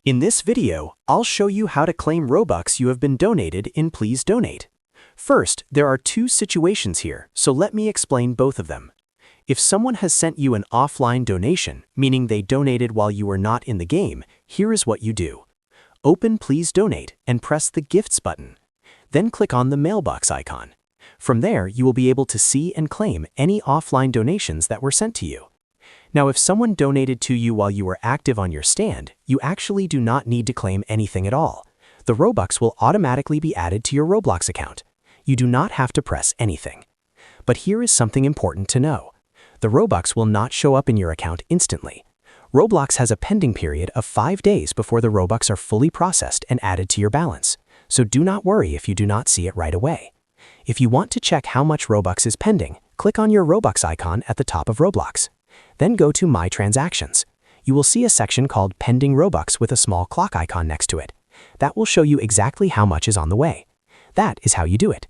In this video, I'll show you how to claim Robux you have been donated in Please Donate. First, there are two situations here, so let me explain both of them. If someone has sent you an offline donation, meaning they donated while you were not in the game, here is what you do. Open Please Donate and press the Gifts button. Then click on the mailbox icon. From there, you will be able to see and claim any offline donations that were sent to you. Now, if someone donated to you while you were active on your stand, you actually do not need to claim anything at all. The Robux will automatically be added to your Roblox account. You do not have to press anything. But here is something important to know. The Robux will not show up in your account instantly. Roblox has a pending period of 5 days before the Robux are fully processed and added to your balance, so do not worry if you do not see it right away. If you want to check how much Robux is pending, click on your Robux icon at the top of Roblox. Then go to My Transactions. You will see a section called Pending Robux with a small clock icon next to it. That will show you exactly how much is on the way. That is how you do it.